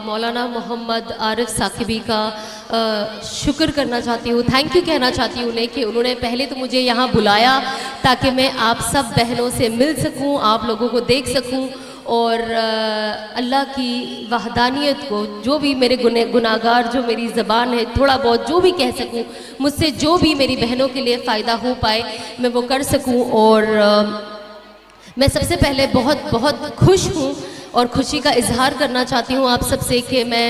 मौलाना मोहम्मद आरिफ साकिबी का शुक्र करना चाहती हूँ, थैंक यू कहना चाहती हूँ उन्हें कि उन्होंने पहले तो मुझे यहाँ बुलाया ताकि मैं आप सब बहनों से मिल सकूँ, आप लोगों को देख सकूँ और अल्लाह की वहदानियत को, जो भी मेरे गुनाहगार, जो मेरी ज़बान है थोड़ा बहुत जो भी कह सकूँ, मुझसे जो भी मेरी बहनों के लिए फ़ायदा हो पाए मैं वो कर सकूँ। और मैं सबसे पहले बहुत बहुत खुश हूँ और खुशी का इजहार करना चाहती हूँ आप सबसे कि मैं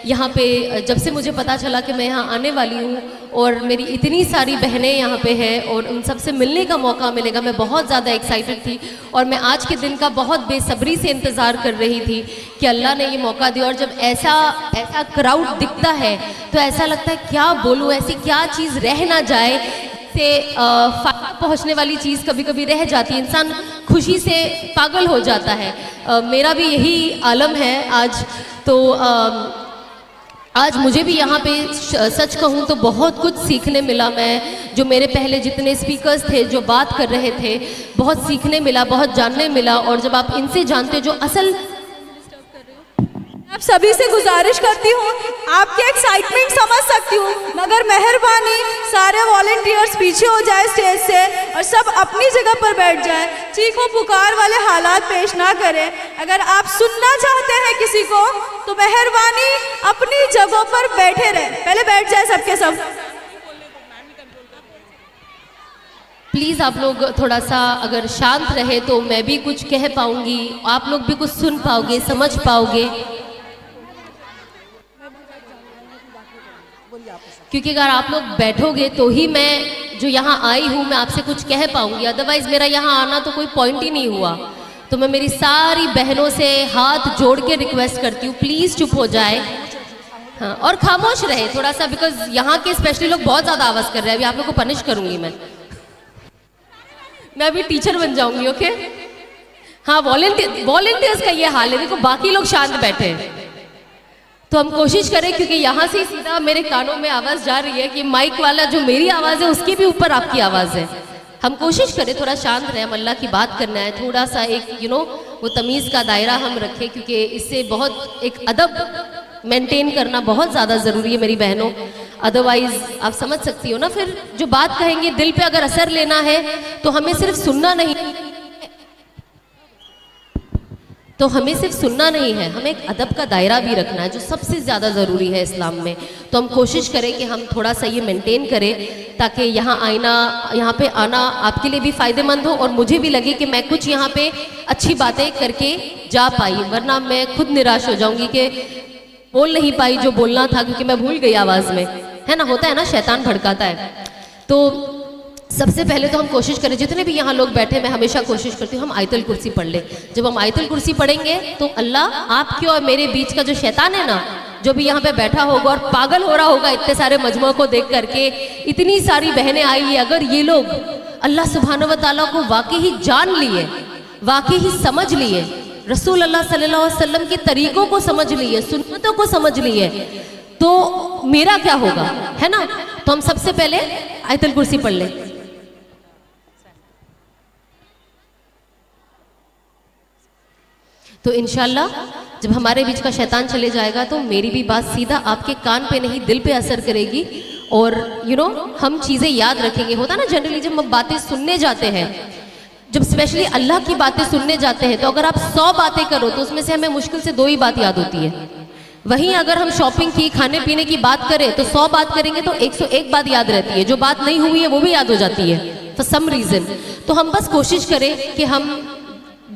यहाँ पे जब से मुझे पता चला कि मैं यहाँ आने वाली हूँ और मेरी इतनी सारी बहनें यहाँ पे हैं और उन सब से मिलने का मौका मिलेगा, मैं बहुत ज़्यादा एक्साइटेड थी और मैं आज के दिन का बहुत बेसब्री से इंतज़ार कर रही थी कि अल्लाह ने ये मौका दिया। और जब ऐसा क्राउड दिखता है तो ऐसा लगता है क्या बोलूँ, ऐसी क्या चीज़ रह ना जाए से पहुँचने वाली चीज़ कभी कभी रह जाती है, इंसान खुशी से पागल हो जाता है। मेरा भी यही आलम है आज। तो आज मुझे भी यहाँ पे सच कहूँ तो बहुत कुछ सीखने मिला। मैं जो मेरे पहले जितने स्पीकर्स थे जो बात कर रहे थे, बहुत सीखने मिला, बहुत जानने मिला। और जब आप इनसे जानते जो असल, आप सभी से गुजारिश करती हूँ, आपके एक्साइटमेंट समझ सकती हूँ, मगर मेहरबानी सारे वॉलंटियर्स पीछे हो जाए स्टेज से और सब अपनी जगह पर बैठ जाए, चीखों पुकार वाले हालात पेश ना करें। अगर आप सुनना चाहते हैं किसी को तो मेहरबानी अपनी जगहों पर बैठे रहें, पहले बैठ जाए सबके सब। प्लीज़ आप लोग थोड़ा सा अगर शांत रहे तो मैं भी कुछ कह पाऊँगी, आप लोग भी कुछ सुन पाओगे, समझ पाओगे। क्योंकि अगर आप लोग बैठोगे तो ही मैं जो यहाँ आई हूँ मैं आपसे कुछ कह पाऊँगी, अदरवाइज़ मेरा यहाँ आना तो कोई पॉइंट ही नहीं हुआ। तो मैं मेरी सारी बहनों से हाथ जोड़ के रिक्वेस्ट करती हूँ, प्लीज़ चुप हो जाए, हाँ, और खामोश रहे थोड़ा सा, बिकॉज यहाँ के स्पेशली लोग बहुत ज़्यादा आवाज़ कर रहे हैं। अभी आप लोग को पनिश करूँगी मैं अभी टीचर बन जाऊँगी, ओके। हाँ, वॉलंटियर्स का ये हाल है, देखो बाकी लोग शांत बैठे हैं तो हम कोशिश करें, क्योंकि यहाँ से सीधा मेरे कानों में आवाज़ जा रही है कि माइक वाला जो मेरी आवाज़ है उसके भी ऊपर आपकी आवाज़ है। हम कोशिश करें थोड़ा शांत रहे, हम अल्लाह की बात करना है, थोड़ा सा एक वो तमीज़ का दायरा हम रखें, क्योंकि इससे बहुत एक अदब मेंटेन करना बहुत ज़्यादा ज़रूरी है मेरी बहनों। अदरवाइज़ आप समझ सकती हो ना, फिर जो बात कहेंगे दिल पे अगर असर लेना है तो हमें सिर्फ सुनना नहीं है, हमें एक अदब का दायरा भी रखना है जो सबसे ज़्यादा ज़रूरी है इस्लाम में। तो हम कोशिश करें कि हम थोड़ा सा ये मेंटेन करें ताकि यहाँ पे आना आपके लिए भी फ़ायदेमंद हो और मुझे भी लगे कि मैं कुछ यहाँ पे अच्छी बातें करके जा पाई, वरना मैं खुद निराश हो जाऊँगी कि बोल नहीं पाई जो बोलना था, क्योंकि मैं भूल गई आवाज़ में, है ना, होता है ना, शैतान भड़काता है। तो सबसे पहले तो हम कोशिश करें, जितने भी यहाँ लोग बैठे, मैं हमेशा कोशिश करती हूँ हम आयतुल कुर्सी पढ़ लें। जब हम आयतुल कुर्सी पढ़ेंगे तो अल्लाह आपके और मेरे बीच का जो शैतान है ना, जो भी यहाँ पे बैठा होगा और पागल हो रहा होगा इतने सारे मजमू को देख करके, इतनी सारी बहनें आई है, अगर ये लोग अल्लाह सुब्हानहू व तआला को वाकई ही जान लिए, वाकई ही समझ लिए, रसूल अल्लाह सल्लल्लाहु अलैहि वसल्लम के तरीकों को समझ लिए, सुन्नतों को समझ लिए, तो मेरा क्या होगा, है ना। तो हम सबसे पहले आयतुल कुर्सी पढ़ लें। तो इंशाल्लाह जब हमारे बीच का शैतान चले जाएगा तो मेरी भी बात सीधा आपके कान पे नहीं दिल पे असर करेगी और हम चीज़ें याद रखेंगे। होता ना जनरली जब हम बातें सुनने जाते हैं, जब स्पेशली अल्लाह की बातें सुनने जाते हैं, तो अगर आप 100 बातें करो तो उसमें से हमें मुश्किल से 2 ही बात याद होती है। वहीं अगर हम शॉपिंग की, खाने पीने की बात करें तो 100 बात करेंगे तो 101 बात याद रहती है, जो बात नहीं हुई है वो भी याद हो जाती है फॉर सम रीज़न। तो हम बस कोशिश करें कि हम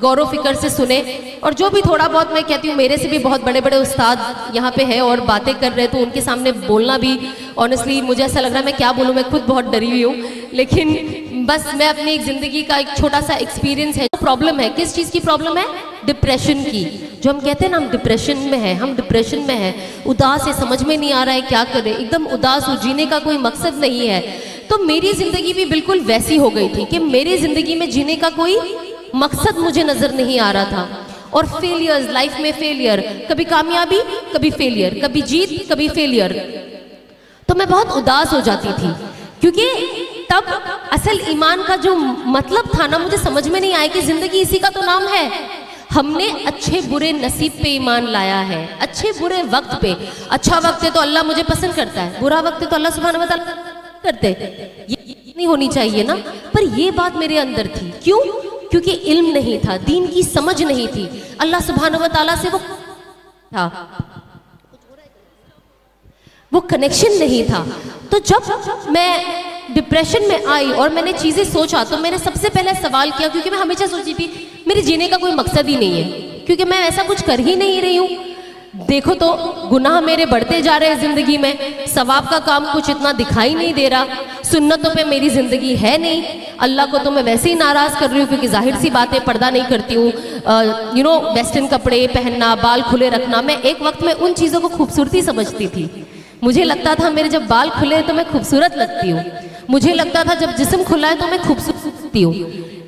गौर फिक्र से सुने, और जो भी थोड़ा बहुत, मैं कहती हूँ मेरे से भी बहुत बड़े बड़े उस्ताद यहाँ पे हैं और बातें कर रहे हैं, तो उनके सामने बोलना भी ऑनेस्टली मुझे ऐसा लग रहा है मैं क्या बोलूँ, मैं खुद बहुत डरी हुई हूँ। लेकिन बस मैं अपनी एक ज़िंदगी का एक छोटा सा एक्सपीरियंस है। प्रॉब्लम है, किस चीज़ की प्रॉब्लम है? डिप्रेशन की। जो हम कहते हैं ना हम डिप्रेशन में हैं, हम डिप्रेशन में हैं, उदास है, समझ में नहीं आ रहा है क्या करें, एकदम उदास हो, जीने का कोई मकसद नहीं है। तो मेरी ज़िंदगी भी बिल्कुल वैसी हो गई थी कि मेरी ज़िंदगी में जीने का कोई मकसद मुझे नजर नहीं आ रहा था। और फेलियर्स, लाइफ में फेलियर, कभी कामयाबी कभी फेलियर, कभी जीत कभी फेलियर, तो मैं बहुत उदास हो जाती थी, क्योंकि तब असल ईमान का जो मतलब था ना मुझे समझ में नहीं आया कि जिंदगी इसी का तो नाम है। हमने अच्छे बुरे नसीब पे ईमान लाया है, अच्छे बुरे वक्त पे। अच्छा वक्त है तो अल्लाह मुझे पसंद करता है, बुरा वक्त है तो अल्लाह सुब्हानहू व तआला करते। ये नहीं होनी चाहिए ना, पर ये बात मेरे अंदर थी। क्यों? क्योंकि इल्म नहीं था, दीन की समझ नहीं थी, अल्लाह सुब्हानहू व तआला से वो कनेक्शन नहीं था। तो जब मैं डिप्रेशन में आई और मैंने चीज़ें सोचा, तो मैंने सबसे पहले सवाल किया, क्योंकि मैं हमेशा सोची थी मेरे जीने का कोई मकसद ही नहीं है, क्योंकि मैं ऐसा कुछ कर ही नहीं रही हूँ। देखो तो गुनाह मेरे बढ़ते जा रहे हैं ज़िंदगी में, सवाब का काम कुछ इतना दिखाई नहीं दे रहा, सुन्नतों पे मेरी ज़िंदगी है नहीं, अल्लाह को तो मैं वैसे ही नाराज़ कर रही हूँ, क्योंकि जाहिर सी बात है पर्दा नहीं करती हूँ, वेस्टर्न कपड़े पहनना, बाल खुले रखना। मैं एक वक्त में उन चीज़ों को खूबसूरती समझती थी। मुझे लगता था मेरे जब बाल खुले तो मैं खूबसूरत लगती हूँ, मुझे लगता था जब जिस्म खुला है तो मैं खूबसूरत लगती हूँ।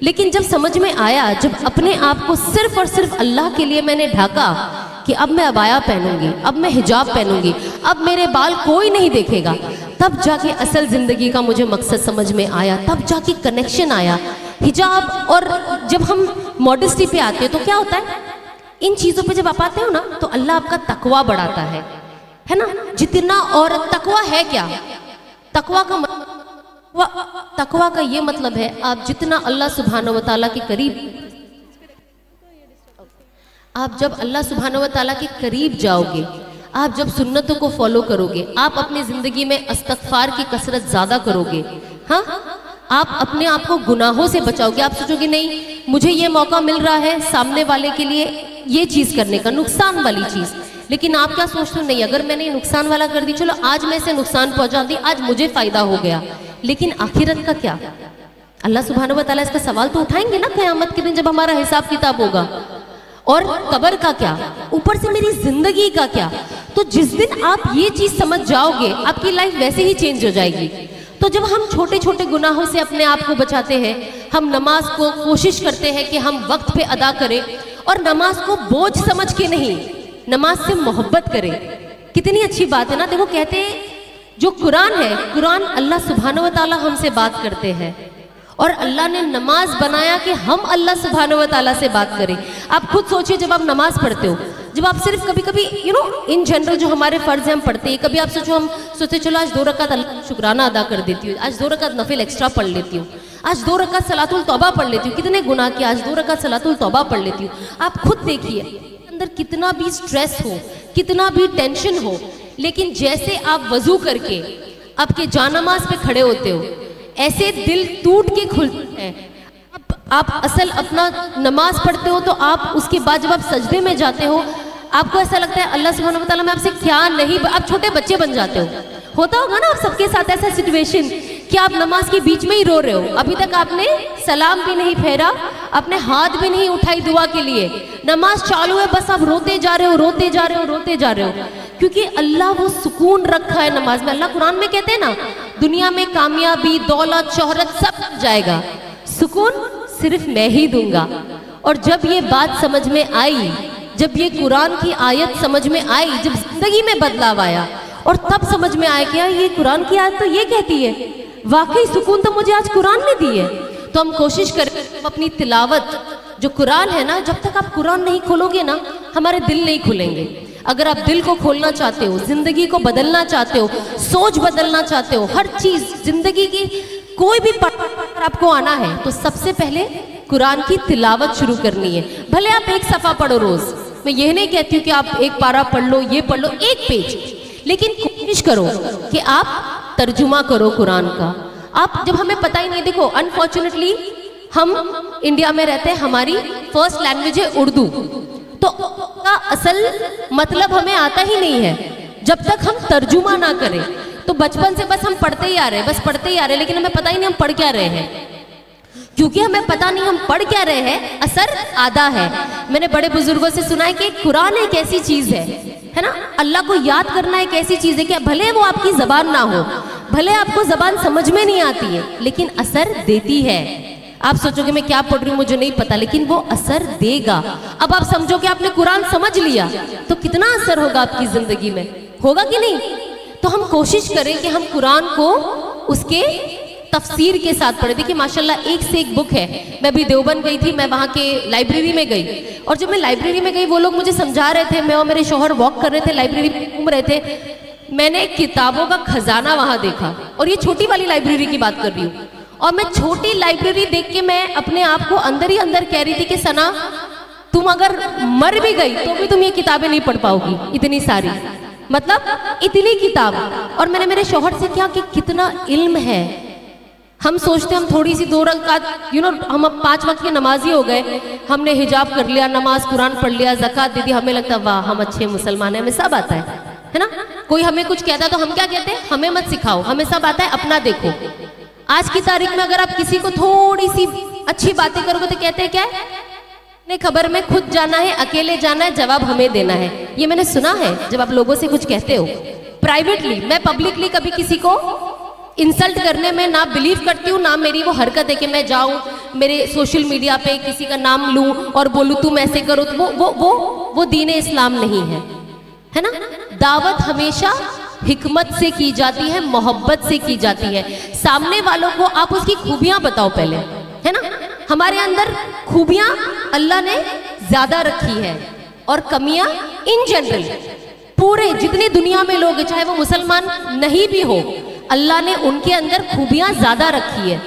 लेकिन जब समझ में आया, जब अपने आप को सिर्फ और सिर्फ अल्लाह के लिए मैंने ढाका कि अब मैं अबाया पहनूंगी, अब मैं हिजाब पहनूंगी, अब मेरे बाल कोई नहीं देखेगा, तब जाके असल ज़िंदगी का मुझे मकसद समझ में आया, तब जाके कनेक्शन आया हिजाब। और जब हम मॉडेस्टी पे आते हैं तो क्या होता है, इन चीज़ों पे जब आप आते हो ना तो अल्लाह आपका तकवा बढ़ाता है ना। जितना, और तकवा है क्या, तकवा का ये मतलब है आप जितना अल्लाह सुब्हानहू व तआला के करीब, आप जब अल्लाह सुब्हानहू व तआला के करीब जाओगे, आप जब सुन्नतों को फॉलो करोगे, आप अपनी ज़िंदगी में इस्तग़फ़ार की कसरत ज़्यादा करोगे, हाँ, आप अपने आप को गुनाहों से बचाओगे। आप सोचोगे नहीं मुझे ये मौका मिल रहा है सामने वाले के लिए ये चीज़ करने का, नुकसान वाली चीज़, लेकिन आप क्या सोचते हो, नहीं अगर मैंने नुकसान वाला कर दी, चलो आज मैं इसे नुकसान पहुंचा दी, आज मुझे फ़ायदा हो गया, लेकिन आखिरत का क्या? अल्लाह सुब्हानहू व तआला इसका सवाल तो उठाएंगे ना क़यामत के दिन, जब हमारा हिसाब किताब होगा। और कब्र का क्या, ऊपर से मेरी जिंदगी का क्या? तो जिस दिन आप ये चीज समझ जाओगे, आपकी लाइफ वैसे ही चेंज हो जाएगी। तो जब हम छोटे छोटे गुनाहों से अपने आप को बचाते हैं, हम नमाज को कोशिश करते हैं कि हम वक्त पे अदा करें, और नमाज को बोझ समझ के नहीं, नमाज से मोहब्बत करें। कितनी अच्छी बात है ना। देखो कहते हैं जो कुरान है, कुरान अल्लाह सुब्हानहू व तआला हमसे बात करते हैं, और अल्लाह ने नमाज बनाया कि हम अल्लाह सुब्हानहू व तआला से बात करें। आप खुद सोचिए, जब आप नमाज पढ़ते हो, जब आप सिर्फ कभी कभी इन जनरल जो हमारे फ़र्ज़ हैं हम पढ़ते हैं, कभी आप सोचो हम सोचते चलो आज 2 रकात अल्लाह का शुक्राना अदा कर देती हूँ, आज 2 रकात नफिल एक्स्ट्रा पढ़ लेती हूँ, आज 2 रकात सलातुल तौबा पढ़ लेती हूँ, कितने गुनाह किया, आज 2 रकात सलातुल तौबा पढ़ लेती हूँ। आप खुद देखिए अंदर कितना भी स्ट्रेस हो, कितना भी टेंशन हो, लेकिन जैसे आप वजू करके आपके जानामाज पे खड़े होते हो, ऐसे दिल टूट के खुलते हैं। आप असल अपना नमाज पढ़ते हो तो आप उसके बाद जब आप सजदे में जाते हो, आपको ऐसा लगता है अल्लाह सुब्हानहू व तआला मैं आपसे क्या नहीं, आप छोटे बच्चे बन जाते हो। होता होगा ना आप सबके साथ ऐसा सिचुएशन कि आप नमाज के बीच में ही रो रहे हो, अभी तक आपने सलाम भी नहीं फेरा, आपने हाथ भी नहीं उठाई दुआ के लिए, नमाज चालू है, बस आप रोते जा रहे हो, रोते जा रहे हो, रोते जा रहे हो, क्योंकि अल्लाह वो सुकून रखा है नमाज में। अल्लाह कुरान में कहते हैं ना, दुनिया में कामयाबी, दौलत, शोहरत सब जाएगा, सुकून सिर्फ मैं ही दूंगा। और जब ये बात समझ में आई, जब ये कुरान की आयत समझ में आई, जब जिंदगी में बदलाव आया, और तब समझ में आया क्या ये कुरान की आयत तो ये कहती है, वाकई सुकून तो मुझे आज कुरान ने दी है। तो हम कोशिश करें अपनी तिलावत, जो कुरान है ना, जब तक आप कुरान नहीं खोलोगे ना, हमारे दिल नहीं खुलेंगे। अगर आप दिल को खोलना चाहते हो, जिंदगी को बदलना चाहते हो, सोच बदलना चाहते हो, हर चीज जिंदगी की कोई भी पर आपको आना है, तो सबसे पहले कुरान की तिलावत शुरू करनी है। भले आप 1 सफ़ा पढ़ो रोज, मैं यह नहीं कहती हूँ कि आप 1 पारा पढ़ लो, ये पढ़ लो, 1 पेज, लेकिन कोशिश करो कि आप तर्जुमा करो कुरान का। आप जब हमें पता ही नहीं, देखो अनफॉर्चुनेटली हम इंडिया में रहते हैं, हमारी फर्स्ट लैंग्वेज है उर्दू, तो का असल मतलब हमें आता ही नहीं है जब तक हम तर्जुमा ना करें। तो बचपन से बस हम पढ़ते ही आ रहे हैं, बस पढ़ते ही आ रहे हैं, लेकिन हमें पता ही नहीं हम पढ़ क्या रहे हैं, क्योंकि हमें पता नहीं हम पढ़ क्या रहे हैं, असर आधा है। मैंने बड़े बुजुर्गों से सुना है कि कुरान एक ऐसी चीज है ना, अल्लाह को याद करना एक ऐसी चीज है कि भले वो आपकी जबान ना हो, भले आपको जबान समझ में नहीं आती है, लेकिन असर देती है। आप सोचोगे मैं क्या पढ़ रही हूँ मुझे नहीं पता, लेकिन वो असर देगा। अब आप समझो कि आपने कुरान समझ लिया तो कितना असर होगा आपकी जिंदगी में, होगा कि नहीं? तो हम कोशिश करें कि हम कुरान को उसके तफसीर के साथ पढ़े। देखिए माशाल्लाह एक से एक बुक है। मैं अभी देवबंद गई थी, मैं वहाँ के लाइब्रेरी में गई, और जब मैं लाइब्रेरी में गई वो लोग मुझे समझा रहे थे, मैं और मेरे शौहर वॉक कर रहे थे, लाइब्रेरी में घूम रहे थे, मैंने किताबों का खजाना वहाँ देखा। और ये छोटी वाली लाइब्रेरी की बात कर रही हूँ, और मैं छोटी लाइब्रेरी देख के मैं अपने आप को अंदर ही अंदर कह रही थी कि सना तुम अगर मर भी गई तो भी तुम ये किताबें नहीं पढ़ पाओगी, इतनी सारी, मतलब इतनी किताब। और मैंने मेरे शौहर से कहा कि कितना इल्म है। हम सोचते हम थोड़ी सी 2 रकात हम अब 5 वक्त के नमाजी हो गए, हमने हिजाब कर लिया, नमाज कुरान पढ़ लिया, ज़कात दे दी, हमें लगता वाह हम अच्छे मुसलमान हैं, हमें सब आता है ना। कोई हमें कुछ कहता है तो हम क्या कहते हैं, हमें मत सिखाओ, हमें सब आता है, अपना देखो। आज की तारीख में अगर आप किसी को थोड़ी सी अच्छी बातें करोगे तो कहते हैं क्या है, ने खबर में खुद जाना है, अकेले जाना है, जवाब हमें देना है। ये मैंने सुना है जब आप लोगों से कुछ कहते हो प्राइवेटली। मैं पब्लिकली कभी किसी को इंसल्ट करने में ना बिलीव करती हूँ, ना मेरी वो हरकत है कि मैं जाऊँ मेरे सोशल मीडिया पे किसी का नाम लूँ और बोलूँ तुम ऐसे करो, तो वो दीन इस्लाम नहीं है ना। दावत हमेशा हिकमत से की जाती है, मोहब्बत से की जाती है। सामने वालों को आप उसकी खूबियां बताओ पहले, है ना। हमारे अंदर खूबियां अल्लाह ने ज्यादा रखी है, और कमियां इन जनरल पूरे जितने दुनिया में लोग हैं, चाहे वो मुसलमान नहीं भी हो, अल्लाह ने उनके अंदर खूबियां ज्यादा रखी है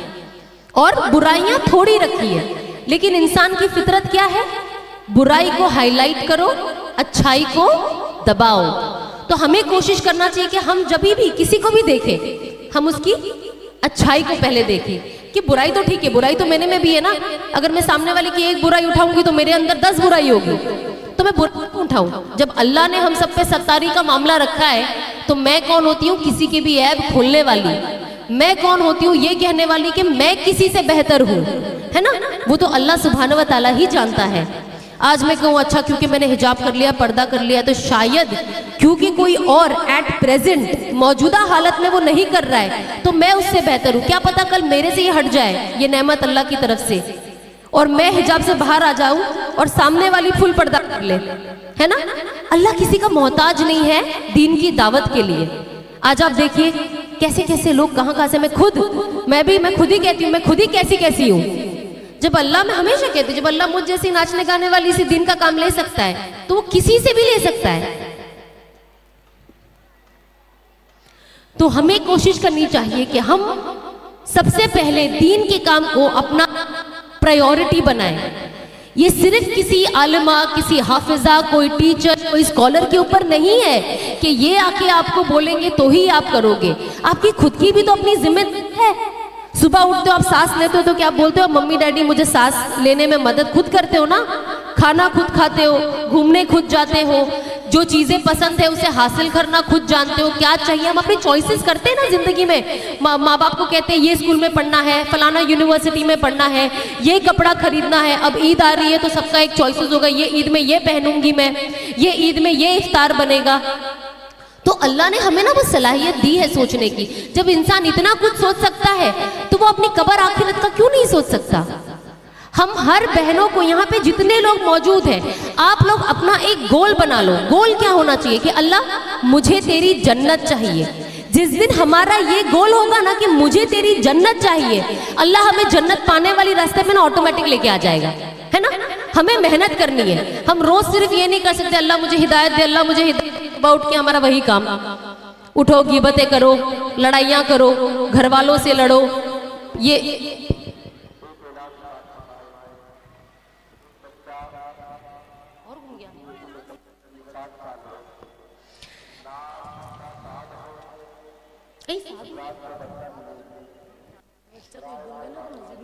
और बुराइयां थोड़ी रखी है। लेकिन इंसान की फितरत क्या है, बुराई को हाईलाइट करो, अच्छाई को दबाओ। तो हमें कोशिश करना चाहिए कि हम जब भी किसी को भी देखें, हम उसकी अच्छाई को पहले देखें कि बुराई तो ठीक है, बुराई तो मैंने में भी है ना। अगर मैं सामने वाले की एक बुराई उठाऊंगी तो मेरे अंदर 10 बुराई होगी, तो मैं बुराई क्यों उठाऊं। जब अल्लाह ने हम सब पे सत्तारी का मामला रखा है, तो मैं कौन होती हूँ किसी की भी ऐब खोलने वाली, मैं कौन होती हूँ ये कहने वाली कि मैं किसी से बेहतर हूँ, है ना। वो तो अल्लाह सुब्हानहू व तआला ही जानता है। आज मैं कहूँ अच्छा क्योंकि मैंने हिजाब कर लिया, पर्दा कर लिया, तो शायद क्योंकि कोई और एट प्रेजेंट मौजूदा हालत में वो नहीं कर रहा है तो मैं उससे बेहतर हूँ। क्या पता कल मेरे से ये हट जाए, ये नेमत अल्लाह की तरफ से, और मैं हिजाब से बाहर आ जाऊं और सामने वाली फुल पर्दा कर ले, है ना। अल्लाह किसी का मोहताज नहीं है दीन की दावत के लिए। आज आप देखिए कैसे कैसे लोग कहाँ कहाँ से, मैं खुद ही कहती हूँ मैं खुद ही कैसी हूँ। जब अल्लाह, मैं हमेशा कहती हूँ, जब अल्लाह मुझ जैसी नाचने गाने वाली इसी दिन का काम ले सकता है तो वो किसी से भी ले सकता है। तो हमें कोशिश करनी चाहिए कि हम सबसे पहले दीन के काम को अपना प्रायोरिटी बनाएं। ये सिर्फ किसी आलिमा, किसी हाफिजा, कोई टीचर, कोई स्कॉलर के ऊपर नहीं है कि ये आके आपको बोलेंगे तो ही आप करोगे। आपकी खुद की भी तो अपनी जिम्मेदारी है। सुबह उठते हो, आप सांस लेते हो तो क्या बोलते हो, मम्मी डैडी मुझे सांस लेने में मदद खुद करते हो ना। खाना खुद खाते हो, घूमने खुद जाते हो, जो चीज़ें पसंद है उसे हासिल करना खुद जानते हो, क्या चाहिए हम अपनी चॉइसेस करते हैं ना जिंदगी में। माँ बाप को कहते हैं ये स्कूल में पढ़ना है, फलाना यूनिवर्सिटी में पढ़ना है, ये कपड़ा खरीदना है। अब ईद आ रही है तो सबका एक चॉइसेस होगा, ये ईद में ये पहनूंगी मैं, ये ईद में ये इफ्तार बनेगा। तो अल्लाह ने हमें ना वो सलाहियत दी है सोचने की। जब इंसान इतना कुछ सोच सकता है तो वो अपनी कब्र आखिरत का क्यों नहीं सोच सकता। हम हर बहनों को, यहाँ पे जितने लोग मौजूद हैं, आप लोग अपना एक गोल बना लो। गोल क्या होना चाहिए कि अल्लाह मुझे तेरी जन्नत चाहिए। जिस दिन हमारा ये गोल होगा ना कि मुझे तेरी जन्नत चाहिए, अल्लाह हमें जन्नत पाने वाली रास्ते में ना ऑटोमेटिक लेके आ जाएगा, है ना। हमें मेहनत करनी है। हम रोज सिर्फ ये नहीं कर सकते अल्लाह मुझे हिदायत दे, अल्लाह मुझे हिदायत। उठ के हमारा वही काम, उठो गिबतें करो, लड़ाइयाँ करो, घर वालों से लड़ो। ये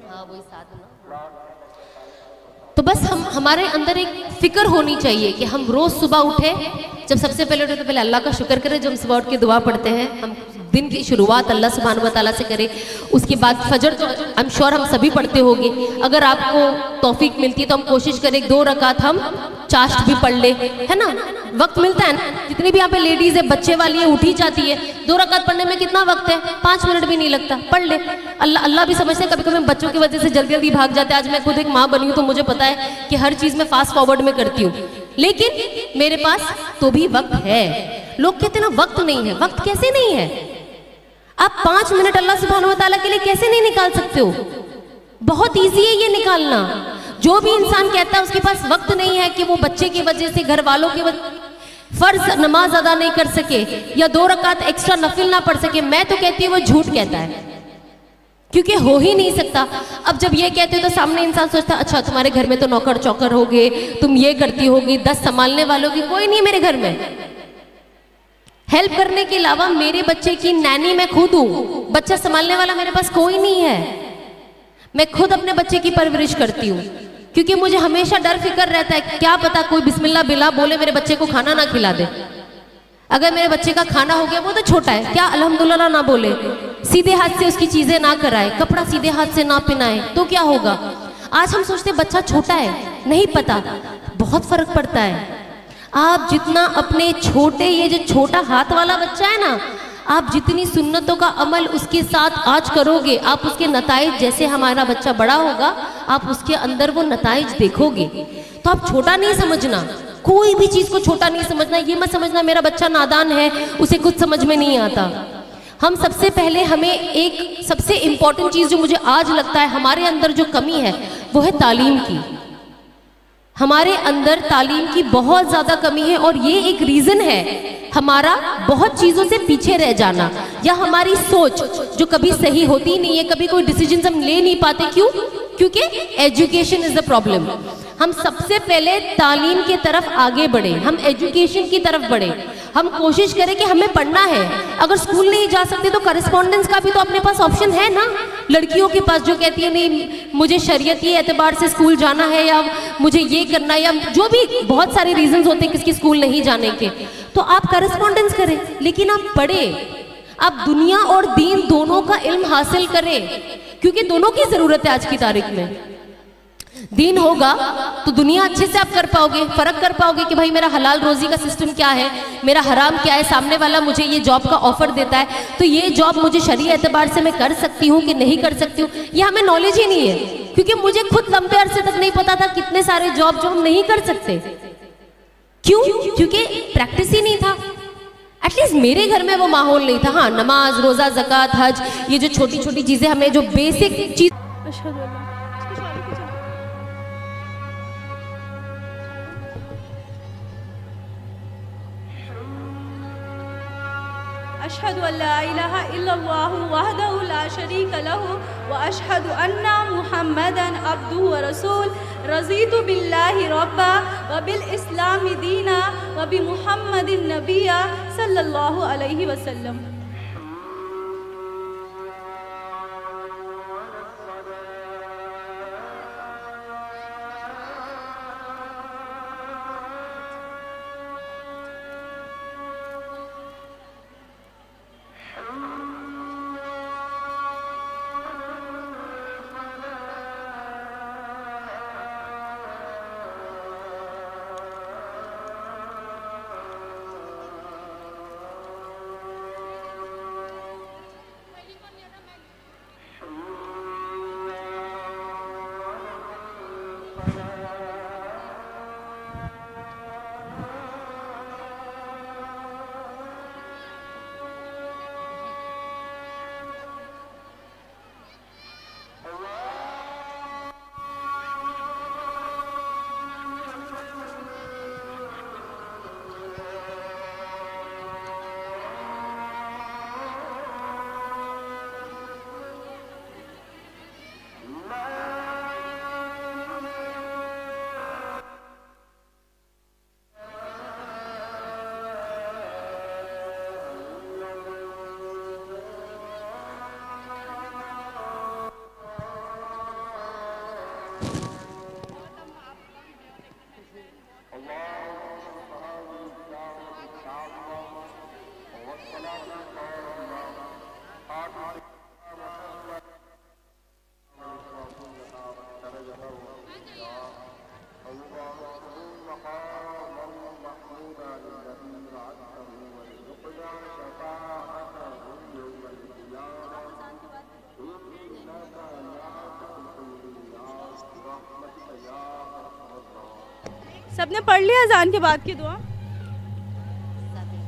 हाँ वही साथ ना। तो बस हमारे अंदर एक फिक्र होनी चाहिए कि हम रोज सुबह उठे, जब सबसे पहले उठे तो पहले अल्लाह का शुक्र करें। जब हम सुबह उठ के दुआ पढ़ते हैं, हम दिन की शुरुआत अल्लाह सुब्हानहू व तआला से करें। उसके बाद फजर तो आई एम श्योर हम सभी पढ़ते होंगे। अगर आपको तौफीक मिलती है तो हम कोशिश करें 2 रकात हम चाश्त भी पढ़ ले, है ना। वक्त मिलता है ना, जितनी भी यहाँ पे लेडीज है, बच्चे वाली है, उठी जाती है, 2 रकात पढ़ने में कितना वक्त है, 5 मिनट भी नहीं लगता, पढ़ ले। अल्लाह भी समझते हैं। कभी कभी बच्चों की वजह से जल्दी जल्दी भाग जाते हैं। आज मैं खुद एक माँ बनी हूँ तो मुझे पता है कि हर चीज़ में फास्ट फॉरवर्ड में करती हूँ, लेकिन मेरे पास तो भी वक्त है। लोग कहते हैं ना वक्त नहीं है, वक्त कैसे नहीं है। आप 5 मिनट अल्लाह सुब्हानहू व तआला के लिए कैसे नहीं निकाल सकते हो? बहुत ईजी है ये निकालना। जो भी इंसान कहता है उसके पास वक्त नहीं है कि वो बच्चे की वजह से, घर वालों की वजह फर्ज नमाज अदा नहीं कर सके या 2 रकात एक्स्ट्रा नफिल ना पढ़ सके, मैं तो कहती हूँ वो झूठ कहता है, क्योंकि हो ही नहीं सकता। अब जब ये कहते हो तो सामने इंसान सोचता है अच्छा तुम्हारे घर में तो नौकर चौकर हो गए, तुम ये करती होगी, 10 संभालने वालों की कोई नहीं मेरे घर में। हेल्प करने के अलावा मेरे बच्चे की नैनी मैं खुद हूँ, बच्चा संभालने वाला मेरे पास कोई नहीं है। मैं खुद अपने बच्चे की परवरिश करती हूँ, क्योंकि मुझे हमेशा डर फिक्र रहता है क्या पता कोई बिस्मिल्लाह बिला बोले मेरे बच्चे को खाना ना खिला दे। अगर मेरे बच्चे का खाना हो गया, वो तो छोटा है, क्या अल्हम्दुलिल्लाह ना बोले, सीधे हाथ से उसकी चीजें ना कराए, कपड़ा सीधे हाथ से ना पहनाए तो क्या होगा। आज हम सोचते बच्चा छोटा है, नहीं पता बहुत फर्क पड़ता है। आप जितना अपने छोटे, ये जो छोटा हाथ वाला बच्चा है ना, आप जितनी सुन्नतों का अमल उसके साथ आज करोगे, आप उसके नताइज, जैसे हमारा बच्चा बड़ा होगा आप उसके अंदर वो नताइज देखोगे। तो आप छोटा नहीं समझना, कोई भी चीज को छोटा नहीं समझना। ये मत समझना मेरा बच्चा नादान है, उसे कुछ समझ में नहीं आता। हम सबसे पहले, हमें एक सबसे इंपॉर्टेंट चीज जो मुझे आज लगता है हमारे अंदर जो कमी है वो है तालीम की। हमारे अंदर तालीम की बहुत ज़्यादा कमी है, और ये एक रीज़न है हमारा बहुत चीज़ों से पीछे रह जाना, या हमारी सोच जो कभी सही होती नहीं है, कभी कोई डिसीजन हम ले नहीं पाते। क्यों? क्योंकि एजुकेशन इज़ द प्रॉब्लम। हम सबसे पहले तालीम की तरफ आगे बढ़े, हम एजुकेशन की तरफ बढ़े, हम कोशिश करें कि हमें पढ़ना है। अगर स्कूल नहीं जा सकते तो करस्पॉन्डेंस का भी तो अपने पास ऑप्शन है ना। लड़कियों के पास जो कहती है नहीं मुझे शरीयती एतबार से स्कूल जाना है, या मुझे ये करना है, या जो भी बहुत सारे रीजंस होते हैं किसके स्कूल नहीं जाने के, तो आप करस्पॉन्डेंस करें, लेकिन आप पढ़े, आप दुनिया और दीन दोनों का इल्म हासिल करें, क्योंकि दोनों की ज़रूरत है आज की तारीख में। दीन होगा तो दुनिया अच्छे से आप कर पाओगे, फर्क कर पाओगे कि भाई मेरा हलाल रोजी का सिस्टम क्या है, मेरा हराम क्या है, सामने वाला मुझे ये जॉब का ऑफर देता है तो ये जॉब मुझे शरीय एतबार से मैं कर सकती हूँ कि नहीं कर सकती हूँ, ये हमें नॉलेज ही नहीं है। क्योंकि मुझे खुद लंबे अरसे तक नहीं पता था कितने सारे जॉब जो हम नहीं कर सकते। क्यों? क्योंकि प्रैक्टिस ही नहीं था। एटलीस्ट मेरे घर में वो माहौल नहीं था। हाँ, नमाज, रोजा, ज़कात, हज, ये जो छोटी छोटी चीजें, हमें जो बेसिक चीज, अशहदु अल्ला इलाहा इल्लल्लाहु वहदहु ला शरीका लहु व अशहदु अन्ना मुहम्मदन अब्दुहु व रसूल रज़ीतु बिल्लाहि रब्बा व बिल इस्लामी दीना व बि मुहम्मदिन नबिया सल्लल्लाहु अलैहि वसल्लम। सबने पढ़ लिया अज़ान के बाद की दुआ?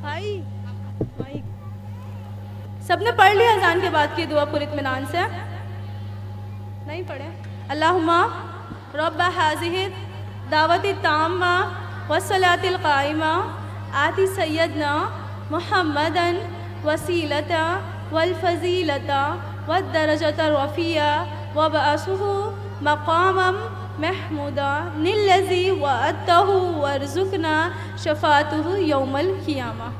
भाई सबने पढ़ लिया अजान के बाद की दुआ पूरी इत्मीनान से? नहीं पढ़े? अल्लाहुम्मा रब्बा हाज़िहि दावती ताम्मा वस्सलातिल क़ाइमा आति सय्यदना मुहम्मदन वसीलता वल फ़ज़ीलता वद्दरजता रफ़िया वबअसहु मक़ामम महमूदा निल्लज़ी वअतहु वर्ज़ुक़ना शफ़ाअतहु यौमल क़ियामा।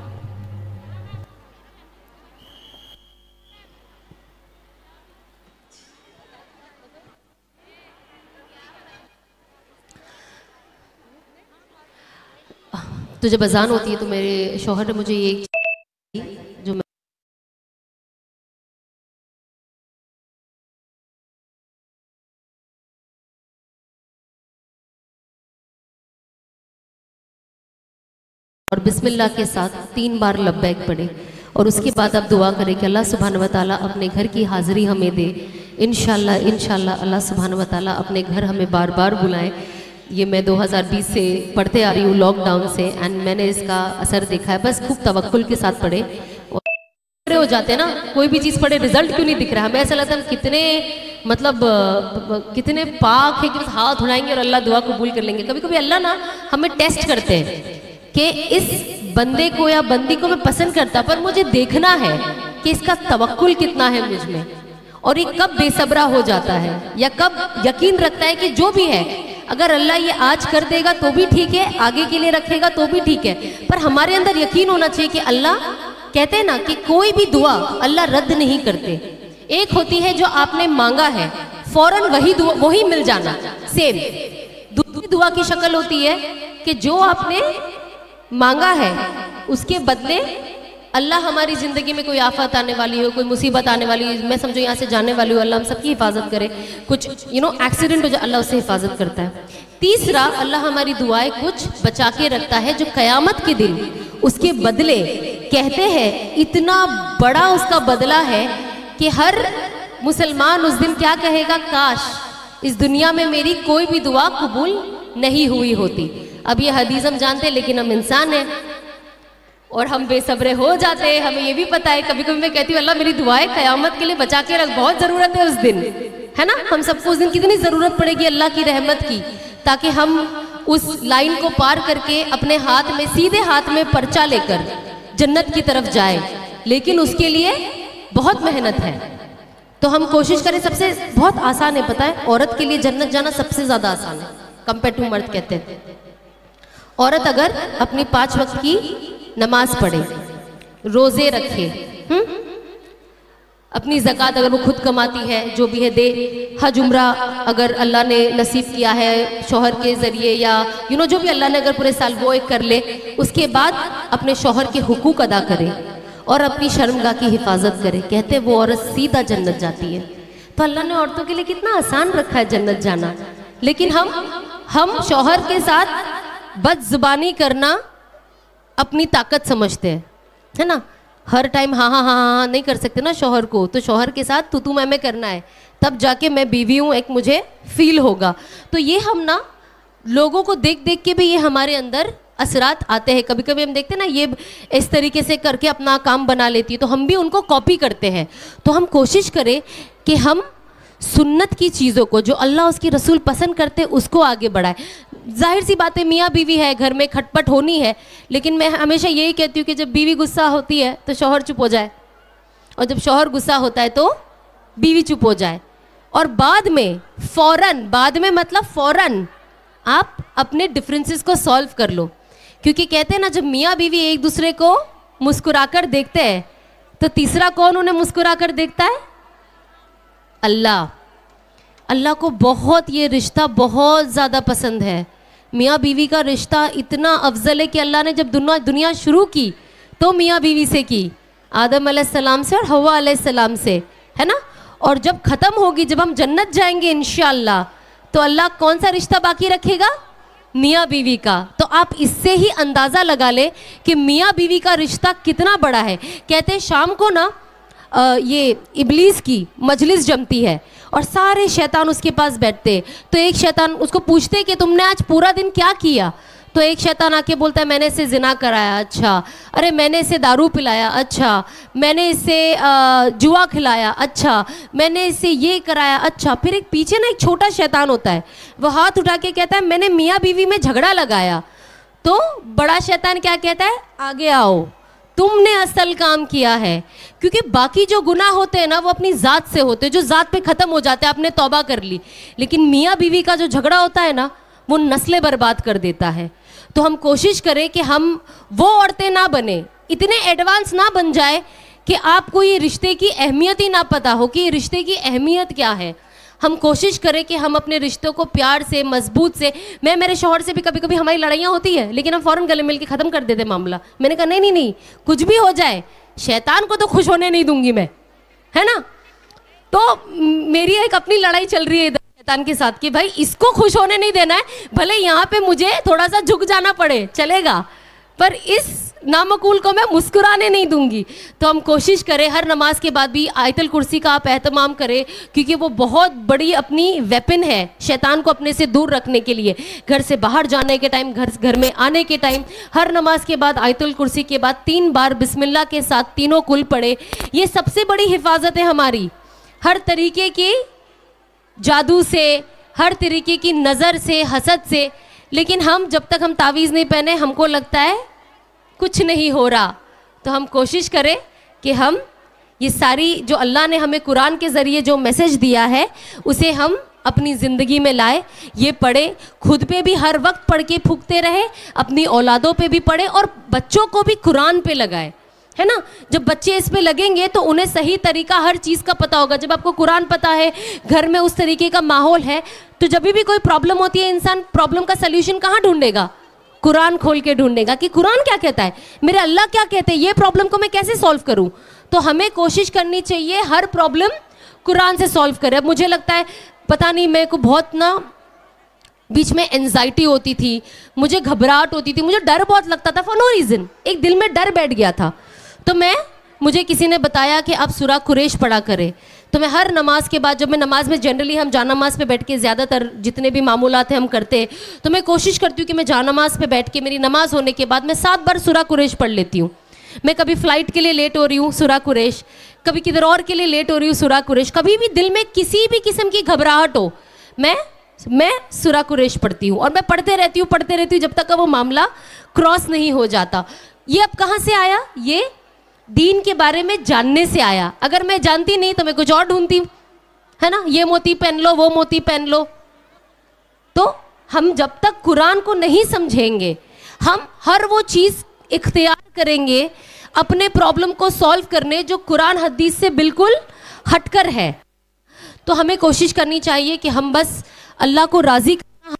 तो जब अजान होती है तो मेरे शौहर ने मुझे ये जो और बिस्मिल्लाह के साथ 3 बार लब्बैक पढ़े और उसके बाद आप दुआ करें कि अल्लाह सुब्हान व तआला अपने घर की हाज़िरी हमें दे। इंशाल्लाह इंशाल्लाह अल्लाह सुब्हान व तआला अपने घर हमें बार बार बुलाए। ये मैं 2020 से पढ़ते आ रही हूँ लॉकडाउन से, एंड मैंने इसका असर देखा है। बस खूब तवक्कुल के साथ पढ़े और हो जाते हैं ना, कोई भी चीज़ पढ़े रिजल्ट क्यों नहीं दिख रहा, हमें ऐसा लगता है कितने मतलब कितने पाक है कि बस हाथ उठाएंगे और अल्लाह दुआ कबूल कर लेंगे। कभी कभी अल्लाह ना हमें टेस्ट करते हैं कि इस बंदे को या बंदी को मैं पसंद करता, पर मुझे देखना है कि इसका तवक्कुल कितना है मुझ में, और ये कब बेसब्रा हो जाता है या कब यकीन रखता है कि जो भी है अगर अल्लाह ये आज कर देगा तो भी ठीक है, आगे के लिए रखेगा तो भी ठीक है। पर हमारे अंदर यकीन होना चाहिए कि अल्लाह, कहते हैं ना कि कोई भी दुआ अल्लाह रद्द नहीं करते। एक होती है जो आपने मांगा है फौरन वही मिल जाना, सेम। दूसरी दुआ की शक्ल होती है कि जो आपने मांगा है उसके बदले अल्लाह हमारी ज़िंदगी में कोई आफत आने वाली हो, कोई मुसीबत आने वाली हो, मैं समझो यहाँ से जाने वाली हूँ, अल्लाह हम सबकी हिफाजत करे, कुछ एक्सीडेंट हो जाए अल्लाह उससे हिफाजत करता है। तीसरा, अल्लाह हमारी दुआएं कुछ बचा के रखता है जो क़यामत के दिन उसके बदले, कहते हैं इतना बड़ा उसका बदला है कि हर मुसलमान उस दिन क्या कहेगा, काश इस दुनिया में मेरी कोई भी दुआ कबूल नहीं हुई होती। अब ये हदीस हम जानते हैं, लेकिन हम इंसान हैं और हम बेसब्रे हो जाते हैं। हमें ये भी पता है, कभी कभी मैं कहती हूँ अल्लाह मेरी दुआएं क़यामत के लिए बचा के रख, बहुत ज़रूरत है उस दिन, है ना। हम सबको उस दिन कितनी ज़रूरत पड़ेगी अल्लाह की रहमत की, ताकि हम उस लाइन को पार करके अपने हाथ में, सीधे हाथ में पर्चा लेकर जन्नत की तरफ जाए। लेकिन उसके लिए बहुत मेहनत है, तो हम कोशिश करें। सबसे बहुत आसान है, पता है, औरत के लिए जन्नत जाना सबसे ज़्यादा आसान है कंपेयर टू मर्द। कहते हैं औरत अगर अपनी 5 वक्त की नमाज पढ़े, रोज़े रखे, अपनी ज़कात अगर वो खुद कमाती है जो भी है दे, हज उम्रा अगर अल्लाह ने नसीब किया है शौहर के ज़रिए, या जो भी अल्लाह ने अगर पूरे साल वो एक कर ले, उसके बाद अपने शौहर के हुकूक अदा करे और अपनी शर्मगाह की हिफाजत करे। कहते वो औरत सीधा जन्नत जाती है। तो अल्लाह ने औरतों के लिए कितना आसान रखा है जन्नत जाना, लेकिन हम शौहर के साथ बदजुबानी करना अपनी ताकत समझते हैं, है ना। हर टाइम हाँ हाँ हाँ हाँ नहीं कर सकते ना शौहर को, तो शौहर के साथ तू मैं करना है, तब जाके मैं बीवी हूँ एक मुझे फील होगा। तो ये हम ना लोगों को देख देख के भी ये हमारे अंदर असरात आते हैं। कभी कभी हम देखते हैं ना ये इस तरीके से करके अपना काम बना लेती है, तो हम भी उनको कॉपी करते हैं। तो हम कोशिश करें कि हम सुन्नत की चीज़ों को, जो अल्लाह उसकी रसूल पसंद करते, उसको आगे बढ़ाए। जाहिर सी बात है, मियाँ बीवी है, घर में खटपट होनी है, लेकिन मैं हमेशा यही कहती हूँ कि जब बीवी गुस्सा होती है तो शौहर चुप हो जाए, और जब शौहर गुस्सा होता है तो बीवी चुप हो जाए, और बाद में मतलब फ़ौरन आप अपने डिफरेंसेस को सॉल्व कर लो। क्योंकि कहते हैं ना, जब मियाँ बीवी एक दूसरे को मुस्कुराकर देखते हैं तो तीसरा कौन उन्हें मुस्कुराकर देखता है? अल्लाह को बहुत ये रिश्ता बहुत ज़्यादा पसंद है। मियाँ बीवी का रिश्ता इतना अफजल है कि अल्लाह ने जब दुनिया शुरू की तो मियाँ बीवी से की, आदम अलैहिस्सलाम से और हव्वा अलैहिस्सलाम से, है ना। और जब ख़त्म होगी, जब हम जन्नत जाएंगे इंशाअल्लाह, तो अल्लाह कौन सा रिश्ता बाकी रखेगा? मियाँ बीवी का। तो आप इससे ही अंदाज़ा लगा ले कि मियाँ बीवी का रिश्ता कितना बड़ा है। कहते हैं शाम को ना ये इब्लीस की मजलिस जमती है और सारे शैतान उसके पास बैठते, तो एक शैतान उसको पूछते कि तुमने आज पूरा दिन क्या किया? तो एक शैतान आके बोलता है मैंने इससे जिना कराया, अच्छा, अरे मैंने इसे दारू पिलाया, अच्छा, मैंने इसे जुआ खिलाया, अच्छा, मैंने इसे ये कराया, अच्छा। फिर एक पीछे ना एक छोटा शैतान होता है, वो हाथ उठा के कहता है मैंने मियाँ बीवी में झगड़ा लगाया। तो बड़ा शैतान क्या कहता है, आगे आओ, तुमने असल काम किया है। क्योंकि बाकी जो गुनाह होते हैं ना वो अपनी ज़ात से होते हैं, जो ज़ात पे ख़त्म हो जाते हैं, आपने तौबा कर ली। लेकिन मियाँ बीवी का जो झगड़ा होता है ना वो नस्लें बर्बाद कर देता है। तो हम कोशिश करें कि हम वो औरतें ना बने, इतने एडवांस ना बन जाए कि आपको ये रिश्ते की अहमियत ही ना पता हो कि ये रिश्ते की अहमियत क्या है। हम कोशिश करें कि हम अपने रिश्तों को प्यार से, मजबूत से, मैं मेरे शौहर से भी कभी कभी हमारी लड़ाइयाँ होती है लेकिन हम फ़ौरन गले मिल के ख़त्म कर देते मामला। मैंने कहा नहीं नहीं, कुछ भी हो जाए शैतान को तो खुश होने नहीं दूंगी मैं, है ना। तो मेरी एक अपनी लड़ाई चल रही है इधर शैतान के साथ कि भाई इसको खुश होने नहीं देना है, भले यहाँ पे मुझे थोड़ा सा झुक जाना पड़े चलेगा, पर इस नामकूल को मैं मुस्कुराने नहीं दूंगी। तो हम कोशिश करें हर नमाज के बाद भी आयतल कुर्सी का आप एहतमाम करें, क्योंकि वो बहुत बड़ी अपनी वेपन है शैतान को अपने से दूर रखने के लिए। घर से बाहर जाने के टाइम, घर में आने के टाइम, हर नमाज के बाद आयतल कुर्सी के बाद 3 बार बिस्मिल्लाह के साथ तीनों कुल पढ़े। ये सबसे बड़ी हिफाजत है हमारी हर तरीके की जादू से, हर तरीके की नज़र से, हसद से। लेकिन हम जब तक हम तावीज़ नहीं पहने हमको लगता है कुछ नहीं हो रहा। तो हम कोशिश करें कि हम ये सारी जो अल्लाह ने हमें कुरान के ज़रिए जो मैसेज दिया है उसे हम अपनी ज़िंदगी में लाए। ये पढ़े, खुद पे भी हर वक्त पढ़ के फूकते रहे, अपनी औलादों पे भी पढ़े और बच्चों को भी कुरान पे लगाए, है ना। जब बच्चे इस पे लगेंगे तो उन्हें सही तरीका हर चीज़ का पता होगा। जब आपको कुरान पता है, घर में उस तरीके का माहौल है, तो जब भी कोई प्रॉब्लम होती है इंसान प्रॉब्लम का सल्यूशन कहाँ ढूंढेगा, कुरान खोल के ढूंढेगा कि कुरान क्या कहता है, मेरे अल्लाह क्या कहते हैं, ये प्रॉब्लम को मैं कैसे सॉल्व करूं। तो हमें कोशिश करनी चाहिए हर प्रॉब्लम कुरान से सॉल्व करें। अब मुझे लगता है पता नहीं, मेरे को बहुत ना बीच में एंजाइटी होती थी, मुझे घबराहट होती थी, मुझे डर बहुत लगता था फॉर नो रीज़न, एक दिल में डर बैठ गया था। तो मुझे किसी ने बताया कि आप सूरा कुरैश पढ़ा करें। तो मैं हर नमाज के बाद, जब मैं नमाज में जनरली हम जानमाज पे बैठ के ज़्यादातर जितने भी मामूलात हैं हम करते हैं, तो मैं कोशिश करती हूँ कि मैं जानमाज पे बैठ के मेरी नमाज होने के बाद मैं 7 बार सूरा कुरैश पढ़ लेती हूँ। मैं कभी फ़्लाइट के लिए लेट हो रही हूँ सूरा कुरैश, कभी किधर और के लिए लेट हो रही हूँ सूरा कुरैश, कभी भी दिल में किसी भी किस्म की घबराहट हो मैं सूरा कुरैश पढ़ती हूँ और मैं पढ़ते रहती हूँ जब तक का वो मामला क्रॉस नहीं हो जाता। ये अब कहाँ से आया, ये दीन के बारे में जानने से आया। अगर मैं जानती नहीं तो मैं कुछ और ढूंढती हूँ, है ना, ये मोती पहन लो, वो मोती पहन लो। तो हम जब तक कुरान को नहीं समझेंगे, हम हर वो चीज़ इख्तियार करेंगे अपने प्रॉब्लम को सॉल्व करने जो कुरान हदीस से बिल्कुल हटकर है। तो हमें कोशिश करनी चाहिए कि हम बस अल्लाह को राज़ी करना,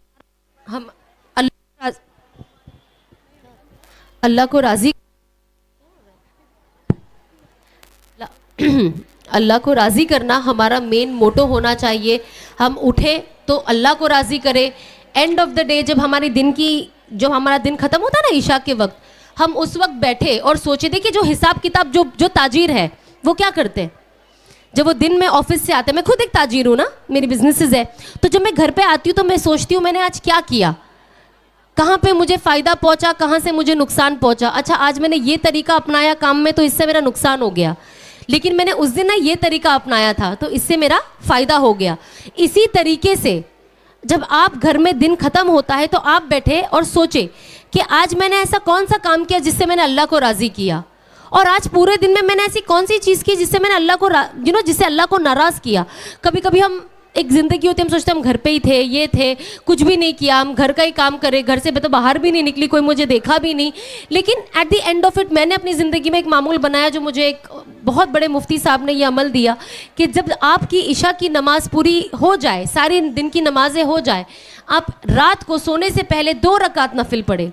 हम अल्लाह को राज़ी अल्लाह को राज़ी करना हमारा मेन मोटो होना चाहिए। हम उठे तो अल्लाह को राज़ी करें। एंड ऑफ द डे जब हमारे दिन की, जब हमारा दिन ख़त्म होता है ना इशा के वक्त, हम उस वक्त बैठे और सोचे, देखिए जो हिसाब किताब जो ताजीर है वो क्या करते हैं, जब वो दिन में ऑफिस से आते हैं, मैं खुद एक ताजीर हूँ ना, मेरी बिजनेसेस है, तो जब मैं घर पे आती हूँ तो मैं सोचती हूँ मैंने आज क्या किया, कहाँ पे मुझे फ़ायदा पहुँचा, कहाँ से मुझे नुकसान पहुँचा। अच्छा आज मैंने ये तरीका अपनाया काम में तो इससे मेरा नुकसान हो गया, लेकिन मैंने उस दिन ना ये तरीका अपनाया था तो इससे मेरा फ़ायदा हो गया। इसी तरीके से जब आप घर में दिन ख़त्म होता है तो आप बैठे और सोचे कि आज मैंने ऐसा कौन सा काम किया जिससे मैंने अल्लाह को राज़ी किया, और आज पूरे दिन में मैंने ऐसी कौन सी चीज़ की जिससे मैंने अल्लाह को जिससे अल्लाह को नाराज़ किया। कभी कभी हम एक ज़िंदगी होती है, हम सोचते हैं हम घर पे ही थे, ये थे, कुछ भी नहीं किया, हम घर का ही काम करें, घर से मैं तो बाहर भी नहीं निकली, कोई मुझे देखा भी नहीं। लेकिन at the end of it मैंने अपनी ज़िंदगी में एक मामूल बनाया जो मुझे एक बहुत बड़े मुफ्ती साहब ने ये अमल दिया कि जब आपकी इशा की नमाज़ पूरी हो जाए, सारी दिन की नमाजें हो जाए, आप रात को सोने से पहले 2 रकात नफिल पढ़े।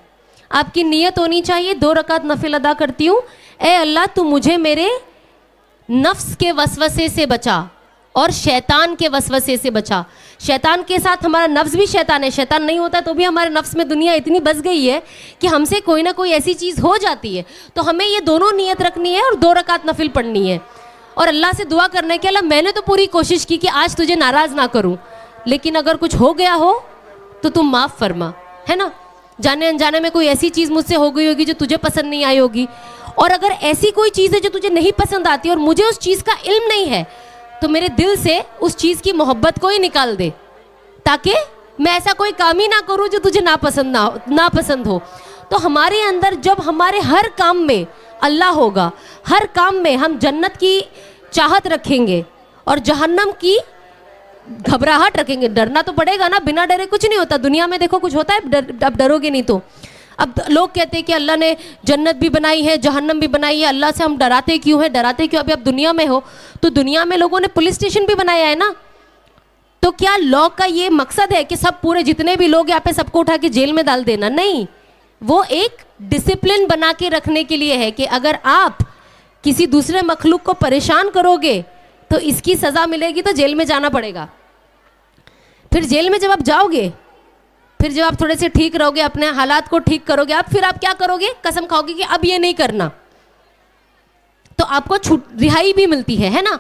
आपकी नीयत होनी चाहिए 2 रकात नफिल अदा करती हूँ, ए अल्लाह तू मुझे मेरे नफ्स के वसवसे से बचा और शैतान के वसवसे से बचा। शैतान के साथ हमारा नफ्स भी शैतान है, शैतान नहीं होता तो भी हमारे नफ्स में दुनिया इतनी बस गई है कि हमसे कोई ना कोई ऐसी चीज़ हो जाती है। तो हमें ये दोनों नीयत रखनी है और 2 रकात नफिल पढ़नी है और अल्लाह से दुआ करने के अल्लाह मैंने तो पूरी कोशिश की कि आज तुझे नाराज़ ना करूँ, लेकिन अगर कुछ हो गया हो तो तुम माफ़ फरमा, है ना। जाने अनजाने में कोई ऐसी चीज़ मुझसे हो गई होगी जो तुझे पसंद नहीं आई होगी, और अगर ऐसी कोई चीज़ है जो तुझे नहीं पसंद आती और मुझे उस चीज़ का इल्म नहीं है, तो मेरे दिल से उस चीज़ की मोहब्बत को ही निकाल दे, ताकि मैं ऐसा कोई काम ही ना करूं जो तुझे नापसंद हो। तो हमारे अंदर जब हमारे हर काम में अल्लाह होगा, हर काम में हम जन्नत की चाहत रखेंगे और जहन्नम की घबराहट रखेंगे। डरना तो पड़ेगा ना, बिना डरे कुछ नहीं होता। दुनिया में देखो कुछ होता है अब डरोगे नहीं तो। अब लोग कहते हैं कि अल्लाह ने जन्नत भी बनाई है, जहन्नम भी बनाई है, अल्लाह से हम डराते क्यों हैं, डराते क्यों? अभी आप दुनिया में हो तो दुनिया में लोगों ने पुलिस स्टेशन भी बनाया है ना। तो क्या लॉ का ये मकसद है कि सब पूरे जितने भी लोग यहाँ पे सबको उठा के जेल में डाल देना? नहीं, वो एक डिसिप्लिन बना के रखने के लिए है कि अगर आप किसी दूसरे मखलूक को परेशान करोगे तो इसकी सज़ा मिलेगी, तो जेल में जाना पड़ेगा। फिर जेल में जब आप जाओगे, फिर जब आप थोड़े से ठीक रहोगे, अपने हालात को ठीक करोगे, फिर आप क्या करोगे? कसम खाओगे कि अब ये नहीं करना, तो आपको रिहाई भी मिलती है ना।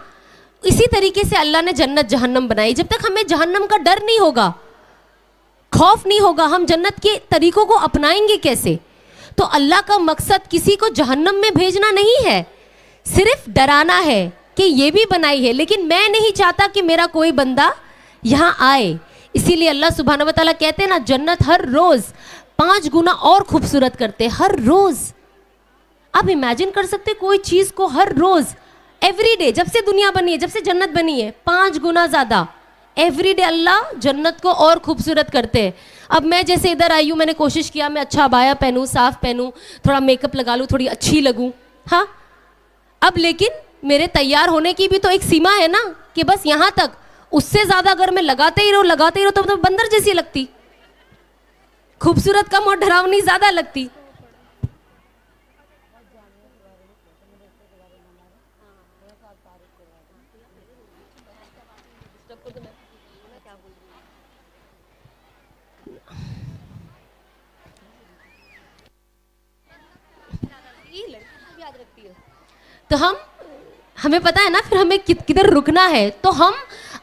इसी तरीके से अल्लाह ने जन्नत जहन्नम बनाई। जब तक हमें जहन्नम का डर नहीं होगा, खौफ नहीं होगा, हम जन्नत के तरीकों को अपनाएंगे कैसे? तो अल्लाह का मकसद किसी को जहन्नम में भेजना नहीं है, सिर्फ डराना है कि ये भी बनाई है, लेकिन मैं नहीं चाहता कि मेरा कोई बंदा यहाँ आए। इसीलिए अल्लाह सुब्हानहू व तआला कहते हैं ना, जन्नत हर रोज़ 5 गुना और खूबसूरत करते, हर रोज़। आप इमेजिन कर सकते कोई चीज़ को हर रोज़, एवरी डे, जब से दुनिया बनी है, जब से जन्नत बनी है, 5 गुना ज़्यादा एवरी डे अल्लाह जन्नत को और खूबसूरत करते हैं। अब मैं जैसे इधर आई हूँ, मैंने कोशिश किया मैं अच्छा अबाया पहनूँ, साफ़ पहनूँ, थोड़ा मेकअप लगा लूँ, थोड़ी अच्छी लगूँ, हाँ। अब लेकिन मेरे तैयार होने की भी तो एक सीमा है ना, कि बस यहाँ तक, उससे ज़्यादा अगर मैं लगाते ही रहूँ तो बंदर जैसी लगती, खूबसूरत कम और डरावनी ज़्यादा लगती। तो हमें पता है ना फिर हमें किधर रुकना है। तो हम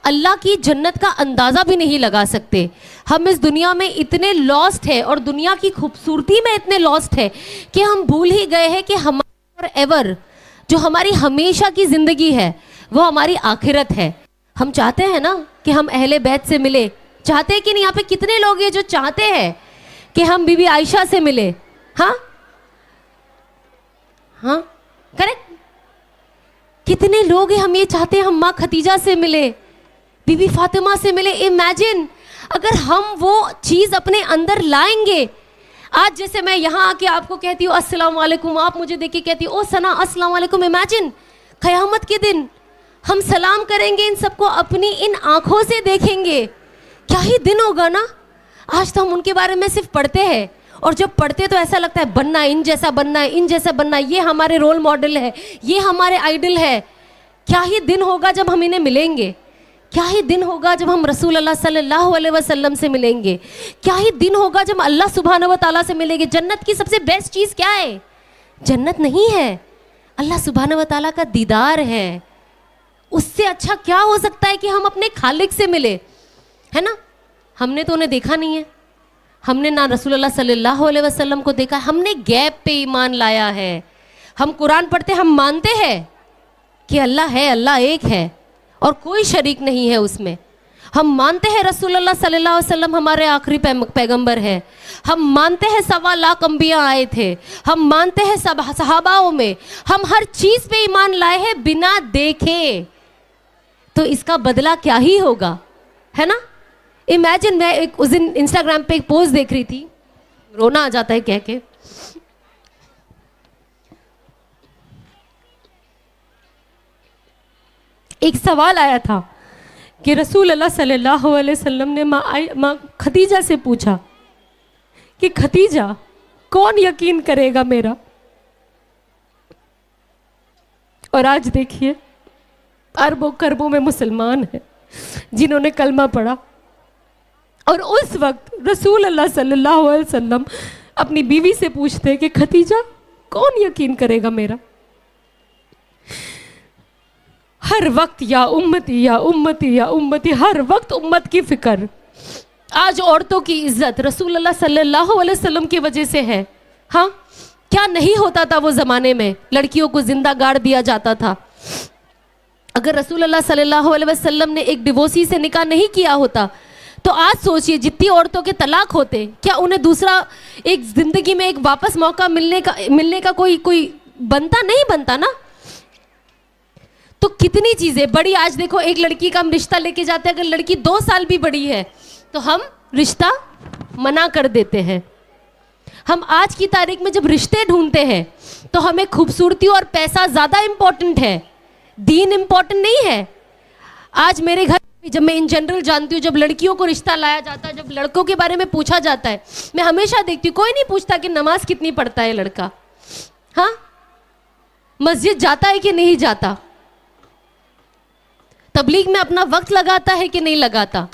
अल्लाह की जन्नत का अंदाज़ा भी नहीं लगा सकते। हम इस दुनिया में इतने लॉस्ट है और दुनिया की खूबसूरती में इतने लॉस्ट है कि हम भूल ही गए हैं कि हमारा एवर जो हमारी हमेशा की ज़िंदगी है वो हमारी आखिरत है। हम चाहते हैं ना कि हम अहले बैत से मिले, चाहते हैं कि नहीं? यहाँ पे कितने लोग हैं जो चाहते हैं कि हम बीबी आयशा से मिले? हाँ हाँ, करेक्ट। कितने लोग हैं हम ये चाहते हैं हम माँ खतीजा से मिले, बीबी फातिमा से मिले। इमेजिन अगर हम वो चीज़ अपने अंदर लाएंगे। आज जैसे मैं यहाँ आके आपको कहती हूँ अस्सलाम वालेकुम, आप मुझे देख के कहती हो ओ सना अस्सलाम वालेकुम। इमेजिन क़यामत के दिन हम सलाम करेंगे, इन सबको अपनी इन आँखों से देखेंगे, क्या ही दिन होगा ना। आज तो हम उनके बारे में सिर्फ पढ़ते हैं, और जब पढ़ते तो ऐसा लगता है बनना, इन जैसा बनना है, इन जैसा बनना, ये हमारे रोल मॉडल है, ये हमारे आइडल है। क्या ही दिन होगा जब हम इन्हें मिलेंगे, क्या ही दिन होगा जब हम रसूल अल्लाह सल्लल्लाहु अलैहि वसल्लम से मिलेंगे, क्या ही दिन होगा जब अल्लाह सुब्हानहू व तआला से मिलेंगे। जन्नत की सबसे बेस्ट चीज़ क्या है? जन्नत नहीं है, अल्लाह सुब्हानहू व तआला का दीदार है। उससे अच्छा क्या हो सकता है कि हम अपने खालिक से मिले, है ना। हमने तो उन्हें देखा नहीं है, हमने ना रसूलुल्लाह सल्लल्लाहु अलैहि वसल्लम को देखा, हमने गैब पे ईमान लाया है। हम कुरान पढ़ते, हम मानते हैं कि अल्लाह है, अल्लाह एक है और कोई शरीक नहीं है उसमें। हम मानते हैं रसूलुल्लाह सल्लल्लाहु अलैहि वसल्लम हमारे आखिरी पैगंबर है। हम मानते हैं 1.25 लाख अंबिया आए थे। हम मानते हैं सब सहाबाओं में, हम हर चीज़ पे ईमान लाए हैं बिना देखे। तो इसका बदला क्या ही होगा, है ना। इमेजिन मैं एक उस दिन इंस्टाग्राम पे एक पोस्ट देख रही थी, रोना आ जाता है कह के। एक सवाल आया था कि रसूल अल्लाह सल्लल्लाहु अलैहि वसल्लम ने माँ खतीजा से पूछा कि खतीजा कौन यकीन करेगा मेरा। और आज देखिए अरबों खरबों में मुसलमान हैं जिन्होंने कलमा पढ़ा, और उस वक्त रसूल अल्लाह सल्लल्लाहु अलैहि वसल्लम अपनी बीवी से पूछते कि खतीजा कौन यकीन करेगा मेरा। हर वक्त या उम्मती या उम्मती या उम्मती, हर वक्त उम्मत की फिक्र, आज औरतों की इज्जत रसूलुल्लाह सल्लल्लाहु अलैहि वसल्लम की वजह से है। हाँ, क्या नहीं होता था वो ज़माने में, लड़कियों को जिंदा गाड़ दिया जाता था। अगर रसूलुल्लाह सल्लल्लाहु अलैहि वसल्लम ने एक डिवोर्सी से निकाह नहीं किया होता तो आज सोचिए जितनी औरतों के तलाक होते, क्या उन्हें दूसरा एक ज़िंदगी में एक वापस मौका मिलने का कोई बनता नहीं बनता ना। तो कितनी चीज़ें बड़ी, आज देखो एक लड़की का हम रिश्ता लेके जाते हैं, अगर लड़की 2 साल भी बड़ी है तो हम रिश्ता मना कर देते हैं। हम आज की तारीख में जब रिश्ते ढूंढते हैं तो हमें खूबसूरती और पैसा ज़्यादा इम्पोर्टेंट है, दीन इम्पोर्टेंट नहीं है। आज मेरे घर जब मैं इन जनरल जानती हूँ, जब लड़कियों को रिश्ता लाया जाता है, जब लड़कों के बारे में पूछा जाता है, मैं हमेशा देखती हूँ कोई नहीं पूछता कि नमाज कितनी पढ़ता है लड़का, हाँ, मस्जिद जाता है कि नहीं जाता, तबलीग में अपना वक्त लगाता है कि नहीं लगाता।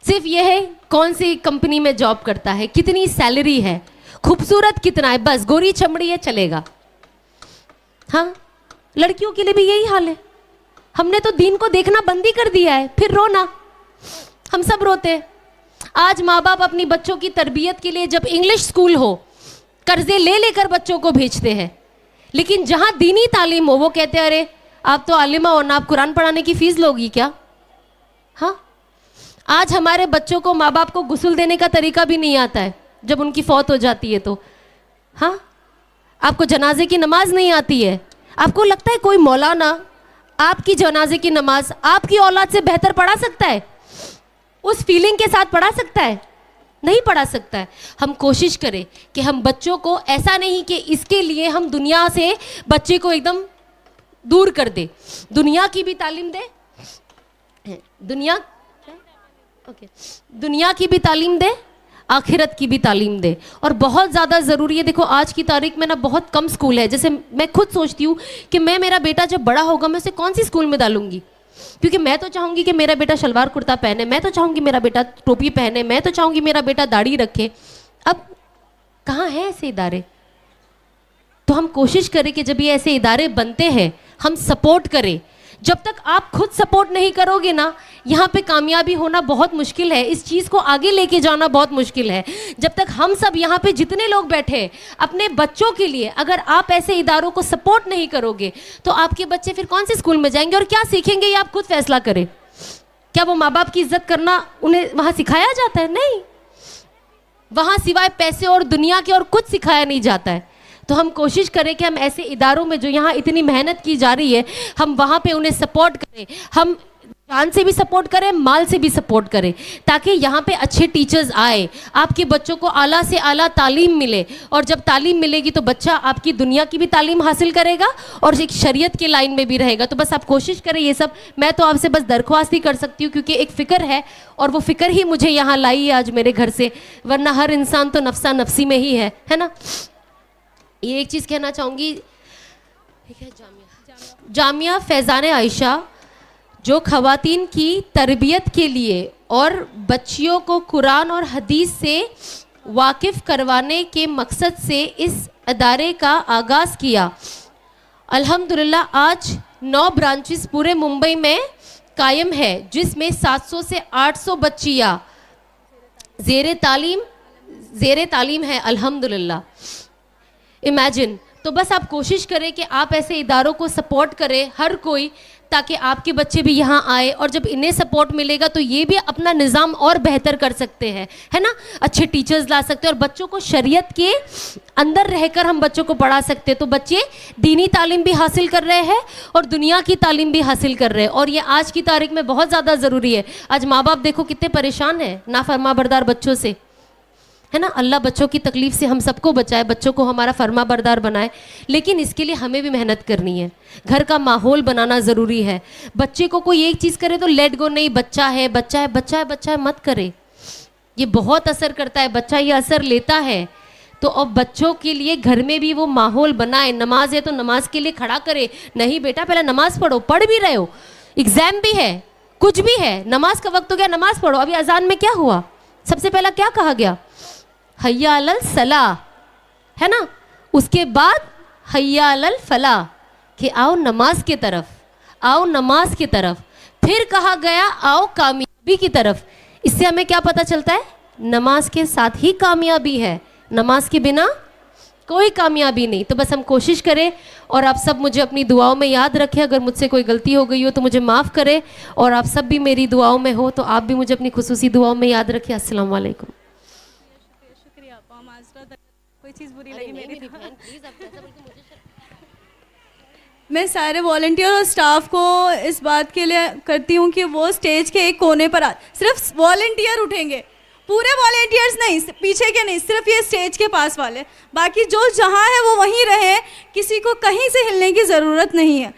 सिर्फ यह है कौन सी कंपनी में जॉब करता है, कितनी सैलरी है, खूबसूरत कितना है, बस गोरी चमड़ी है चलेगा। हाँ, लड़कियों के लिए भी यही हाल है। हमने तो दीन को देखना बंद ही कर दिया है, फिर रोना, हम सब रोते हैं। आज माँ बाप अपनी बच्चों की तरबियत के लिए जब इंग्लिश स्कूल हो कर्जे ले लेकर बच्चों को भेजते हैं, लेकिन जहाँ दीनी तालीम हो वो कहते हैं अरे आप तो आलिमा हो ना, आप कुरान पढ़ाने की फीस लोगी क्या। हाँ, आज हमारे बच्चों को माँ बाप को गुस्ल देने का तरीका भी नहीं आता है जब उनकी फौत हो जाती है तो। हाँ, आपको जनाजे की नमाज नहीं आती है, आपको लगता है कोई मौलाना आपकी जनाजे की नमाज आपकी औलाद से बेहतर पढ़ा सकता है, उस फीलिंग के साथ पढ़ा सकता है? नहीं पढ़ा सकता है। हम कोशिश करें कि हम बच्चों को, ऐसा नहीं कि इसके लिए हम दुनिया से बच्चे को एकदम दूर कर दे, दुनिया की भी तालीम दे, दुनिया की भी तालीम दे, आखिरत की भी तालीम दे। और बहुत ज़्यादा ज़रूरी है। देखो आज की तारीख में ना बहुत कम स्कूल है, जैसे मैं खुद सोचती हूँ कि मैं, मेरा बेटा जब बड़ा होगा मैं उसे कौन सी स्कूल में डालूंगी, क्योंकि मैं तो चाहूँगी कि मेरा बेटा शलवार कुर्ता पहने, मैं तो चाहूँगी मेरा बेटा टोपी पहने, मैं तो चाहूँगी मेरा बेटा दाढ़ी रखे। अब कहाँ हैं ऐसे इदारे? तो हम कोशिश करें कि जब ये ऐसे इदारे बनते हैं हम सपोर्ट करें। जब तक आप खुद सपोर्ट नहीं करोगे ना, यहाँ पे कामयाबी होना बहुत मुश्किल है, इस चीज़ को आगे लेके जाना बहुत मुश्किल है। जब तक हम सब यहाँ पे जितने लोग बैठे हैं अपने बच्चों के लिए, अगर आप ऐसे इदारों को सपोर्ट नहीं करोगे तो आपके बच्चे फिर कौन से स्कूल में जाएंगे और क्या सीखेंगे, ये आप खुद फैसला करें। क्या वो माँ बाप की इज्जत करना उन्हें वहाँ सिखाया जाता है? नहीं, वहाँ सिवाय पैसे और दुनिया के और कुछ सिखाया नहीं जाता है। तो हम कोशिश करें कि हम ऐसे इदारों में जो यहाँ इतनी मेहनत की जा रही है, हम वहाँ पे उन्हें सपोर्ट करें, हम जान से भी सपोर्ट करें, माल से भी सपोर्ट करें, ताकि यहाँ पे अच्छे टीचर्स आए, आपके बच्चों को आला से आला तालीम मिले। और जब तालीम मिलेगी तो बच्चा आपकी दुनिया की भी तालीम हासिल करेगा और एक शरीयत के लाइन में भी रहेगा। तो बस आप कोशिश करें ये सब। मैं तो आपसे बस दरख्वास्त ही कर सकती हूँ, क्योंकि एक फ़िक्र है और वो फ़िक्र ही मुझे यहाँ लाई है आज मेरे घर से, वरना हर इंसान तो नफ्सा नफ्सी में ही है ना। ये एक चीज़ कहना चाहूँगी, जामिया फैज़ान आयशा जो ख़वातीन की तरबियत के लिए और बच्चियों को कुरान और हदीस से वाकिफ़ करवाने के मकसद से इस अदारे का आगाज़ किया। अल्हम्दुलिल्लाह आज 9 ब्रांचेस पूरे मुंबई में कायम है, जिसमें 700 से 800 बच्चियाँ ज़ेरे तालीम है अल्हम्दुलिल्लाह। इमेजिन। तो बस आप कोशिश करें कि आप ऐसे इदारों को सपोर्ट करें हर कोई, ताकि आपके बच्चे भी यहाँ आए, और जब इन्हें सपोर्ट मिलेगा तो ये भी अपना निज़ाम और बेहतर कर सकते हैं, है ना। अच्छे टीचर्स ला सकते हैं और बच्चों को शरीयत के अंदर रहकर हम बच्चों को पढ़ा सकते हैं। तो बच्चे दीनी तालीम भी हासिल कर रहे हैं और दुनिया की तालीम भी हासिल कर रहे हैं, और ये आज की तारीख में बहुत ज़्यादा ज़रूरी है। आज माँ बाप देखो कितने परेशान हैं नाफरमाबरदार बच्चों से, है ना। अल्लाह बच्चों की तकलीफ़ से हम सबको बचाए, बच्चों को हमारा फर्मा बरदार बनाए, लेकिन इसके लिए हमें भी मेहनत करनी है। घर का माहौल बनाना ज़रूरी है। बच्चे को कोई एक चीज़ करे तो लेट गो, नहीं बच्चा है बच्चा है बच्चा है बच्चा है मत करे, ये बहुत असर करता है, बच्चा ये असर लेता है। तो अब बच्चों के लिए घर में भी वो माहौल बनाए। नमाज है तो नमाज के लिए खड़ा करे, नहीं बेटा पहले नमाज पढ़ो, पढ़ भी रहे हो, एग्ज़ाम भी है, कुछ भी है, नमाज का वक्त हो गया नमाज पढ़ो। अभी अजान में क्या हुआ, सबसे पहला क्या कहा गया, हय्या अलल सलाह, है ना। उसके बाद हय्या अलल फलाह, कि आओ नमाज की तरफ, आओ नमाज की तरफ। फिर कहा गया आओ कामयाबी की तरफ। इससे हमें क्या पता चलता है? नमाज के साथ ही कामयाबी है, नमाज के बिना कोई कामयाबी नहीं। तो बस हम कोशिश करें और आप सब मुझे अपनी दुआओं में याद रखें। अगर मुझसे कोई गलती हो गई हो तो मुझे माफ़ करें, और आप सब भी मेरी दुआओं में हो तो आप भी मुझे अपनी खुसूसी दुआओं में याद रखें। अस्सलाम वालेकुम। शुक्रिया आपा, माजरत कोई चीज़ बुरी लगी मेरी मैं सारे वॉलंटियर और स्टाफ को इस बात के लिए करती हूँ कि वो स्टेज के एक कोने पर सिर्फ वॉलंटियर उठेंगे, पूरे वॉलंटियर्स नहीं, पीछे के नहीं, सिर्फ ये स्टेज के पास वाले, बाकी जो जहाँ है वो वहीं रहे, किसी को कहीं से हिलने की ज़रूरत नहीं है।